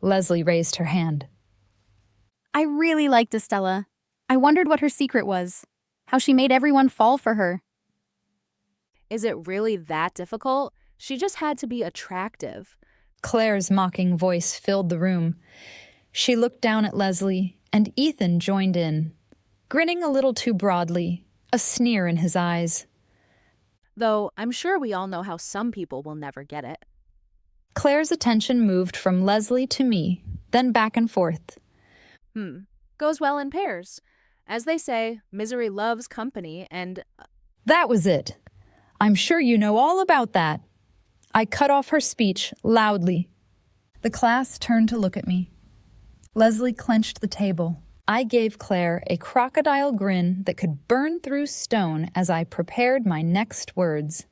Leslie raised her hand. I really liked Estella. I wondered what her secret was, how she made everyone fall for her. Is it really that difficult? She just had to be attractive. Claire's mocking voice filled the room. She looked down at Leslie, and Ethan joined in, grinning a little too broadly, a sneer in his eyes. Though I'm sure we all know how some people will never get it. Claire's attention moved from Leslie to me, then back and forth. Goes well in pairs. As they say, misery loves company, and... That was it. I'm sure you know all about that. I cut off her speech loudly. The class turned to look at me. Leslie clenched the table. I gave Claire a crocodile grin that could burn through stone as I prepared my next words.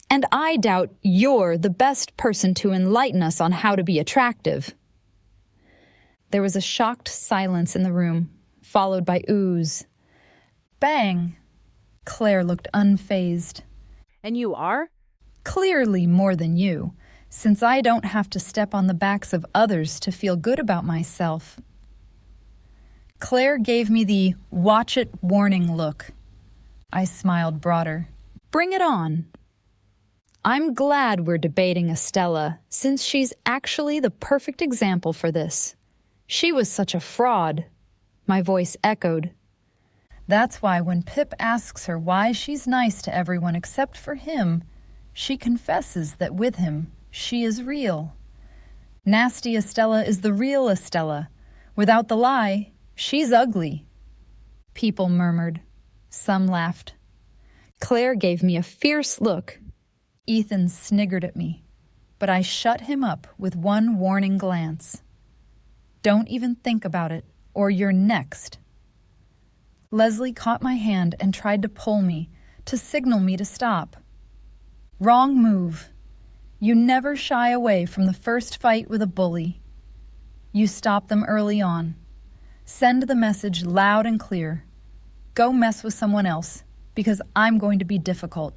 And I doubt you're the best person to enlighten us on how to be attractive. There was a shocked silence in the room, followed by oohs. Bang! Claire looked unfazed. And you are? Clearly more than you, since I don't have to step on the backs of others to feel good about myself. Claire gave me the watch it warning look. I smiled broader. Bring it on. I'm glad we're debating Estella, since she's actually the perfect example for this. She was such a fraud. My voice echoed. That's why when Pip asks her why she's nice to everyone except for him, she confesses that with him, she is real. Nasty Estella is the real Estella. Without the lie, she's ugly. People murmured. Some laughed. Claire gave me a fierce look. Ethan sniggered at me, but I shut him up with one warning glance. Don't even think about it, or you're next. Leslie caught my hand and tried to pull me, to signal me to stop. Wrong move. You never shy away from the first fight with a bully. You stop them early on. Send the message loud and clear. Go mess with someone else, because I'm going to be difficult.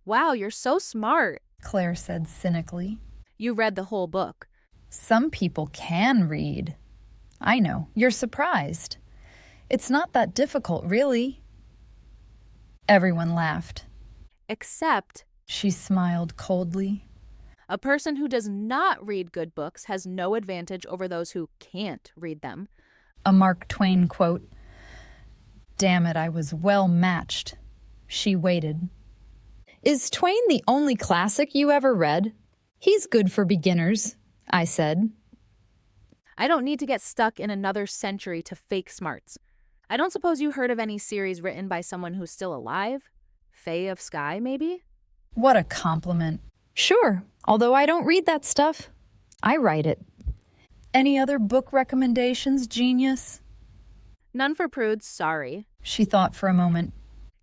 Wow, you're so smart, Claire said cynically. You read the whole book. Some people can read. I know, you're surprised. It's not that difficult, really. Everyone laughed. Except, she smiled coldly, a person who does not read good books has no advantage over those who can't read them. A Mark Twain quote. Damn it, I was well matched. She waited. Is Twain the only classic you ever read? He's good for beginners, I said. I don't need to get stuck in another century to fake smarts. I don't suppose you heard of any series written by someone who's still alive? Fae of Sky, maybe? What a compliment. Sure, although I don't read that stuff. I write it. Any other book recommendations, genius? None for prudes, sorry. She thought for a moment.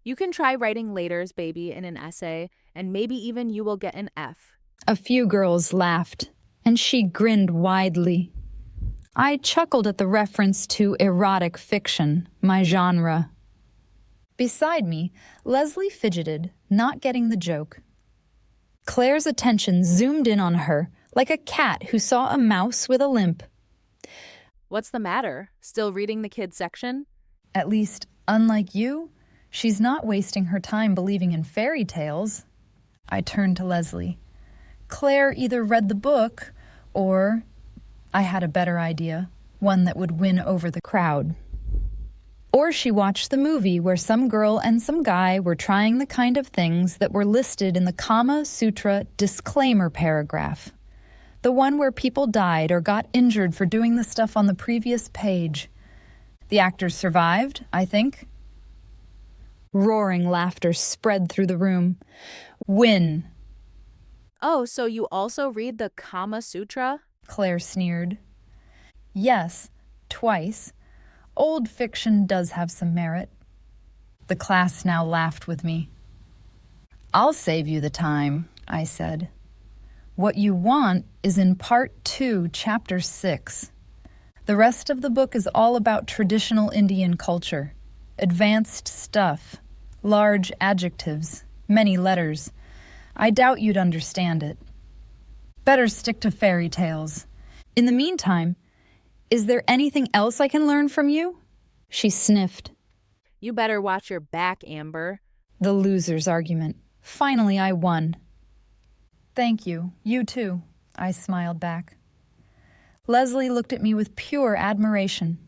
You can try writing Later's Baby in an essay, and maybe even you will get an F. A few girls laughed, and she grinned widely. I chuckled at the reference to erotic fiction, my genre. Beside me, Leslie fidgeted, not getting the joke. Claire's attention zoomed in on her, like a cat who saw a mouse with a limp. What's the matter? Still reading the kids section? At least, unlike you, she's not wasting her time believing in fairy tales. I turned to Leslie. Claire either read the book, or I had a better idea, one that would win over the crowd. Or she watched the movie where some girl and some guy were trying the kind of things that were listed in the Kama Sutra disclaimer paragraph. The one where people died or got injured for doing the stuff on the previous page. The actors survived, I think. Roaring laughter spread through the room. Win. Oh, so you also read the Kama Sutra? Claire sneered. Yes, twice. Old fiction does have some merit. The class now laughed with me. I'll save you the time, I said. What you want is in Part 2, Chapter 6. The rest of the book is all about traditional Indian culture. Advanced stuff. Large adjectives. Many letters. I doubt you'd understand it. Better stick to fairy tales. In the meantime, is there anything else I can learn from you? She sniffed. You better watch your back, Amber. The loser's argument. Finally, I won. Thank you. You too, I smiled back. Leslie looked at me with pure admiration.